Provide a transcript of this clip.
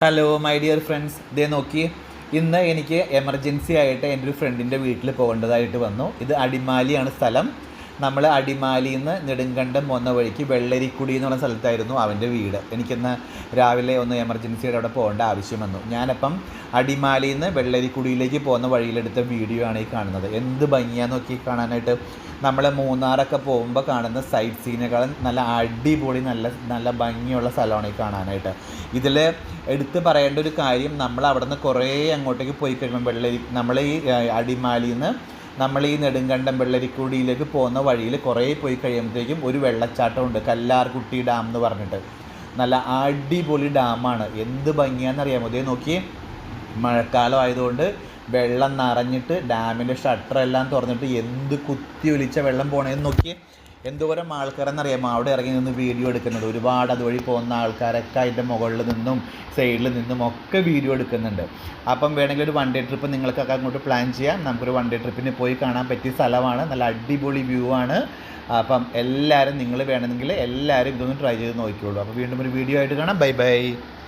Hello my dear friends, ഇതേ നോക്കി. ഇന്ന് എനിക്ക് എമർജൻസി ആയിട്ട് എൻ്റെ ഒരു ഫ്രണ്ടിൻ്റെ വീട്ടിൽ പോകേണ്ടതായിട്ട് വന്നു. ഇത് അടിമാലിയാണ് സ്ഥലം. നമ്മൾ അടിമാലിയിൽ നിന്ന് നെടുങ്കണ്ടം പോകുന്ന വഴിക്ക് വെള്ളരിക്കുടി എന്ന് പറഞ്ഞ സ്ഥലത്തായിരുന്നു അവൻ്റെ വീട്. എനിക്കിന്ന് രാവിലെ ഒന്ന് എമർജൻസിയുടെ അവിടെ പോകേണ്ട ആവശ്യം വന്നു. ഞാനപ്പം അടിമാലിയിൽ നിന്ന് വെള്ളരിക്കുടിയിലേക്ക് പോകുന്ന വഴിയിലെടുത്ത വീഡിയോ ആണ് ഈ കാണുന്നത്. എന്ത് ഭംഗിയാന്ന് നോക്കി കാണാനായിട്ട്. നമ്മൾ മൂന്നാറൊക്കെ പോകുമ്പോൾ കാണുന്ന സൈറ്റ് സീനുകളും നല്ല അടിപൊളി നല്ല ഭംഗിയുള്ള സ്ഥലമാണ് ഈ കാണാനായിട്ട്. ഇതിൽ എടുത്ത് പറയേണ്ട ഒരു കാര്യം, നമ്മൾ അവിടെ നിന്ന് കുറേ അങ്ങോട്ടേക്ക് പോയി കഴിയുമ്പോൾ നമ്മൾ ഈ അടിമാലിയിൽ നിന്ന് നമ്മൾ ഈ നെടുങ്കണ്ടം വെള്ളരിക്കുടിയിലേക്ക് പോകുന്ന വഴിയിൽ കുറേ പോയി കഴിയുമ്പോഴത്തേക്കും ഒരു വെള്ളച്ചാട്ടമുണ്ട്, കല്ലാർകുട്ടി ഡാം എന്ന് പറഞ്ഞിട്ട്. നല്ല അടിപൊളി ഡാമാണ്. എന്ത് ഭംഗിയാണെന്നറിയാമോ? ഇതേ നോക്കി, മഴക്കാലം ആയതുകൊണ്ട് വെള്ളം നിറഞ്ഞിട്ട് ഡാമിൻ്റെ ഷട്ടറെല്ലാം തുറന്നിട്ട് എന്ത് കുത്തി ഒലിച്ച വെള്ളം പോണേന്ന് നോക്കി. എന്തോരം ആൾക്കാരെന്നറിയാമോ അവിടെ ഇറങ്ങി നിന്ന് വീഡിയോ എടുക്കുന്നുണ്ട്. ഒരുപാട് അതുവഴി പോകുന്ന ആൾക്കാരൊക്കെ അതിൻ്റെ മുകളിൽ നിന്നും സൈഡിൽ നിന്നും ഒക്കെ വീഡിയോ എടുക്കുന്നുണ്ട്. അപ്പം വേണമെങ്കിൽ ഒരു 1 ഡേ ട്രിപ്പ് നിങ്ങൾക്കൊക്കെ അങ്ങോട്ട് പ്ലാൻ ചെയ്യാം. നമുക്കൊരു 1 ഡേ ട്രിപ്പിന് പോയി കാണാൻ പറ്റിയ സ്ഥലമാണ്. നല്ല അടിപൊളി വ്യൂ ആണ്. അപ്പം എല്ലാവരും, നിങ്ങൾ വേണമെങ്കിൽ എല്ലാവരും ഇതൊന്ന് ട്രൈ ചെയ്ത് നോക്കിക്കോളൂ. അപ്പോൾ വീണ്ടും ഒരു വീഡിയോ ആയിട്ട് കാണാം. Bye bye.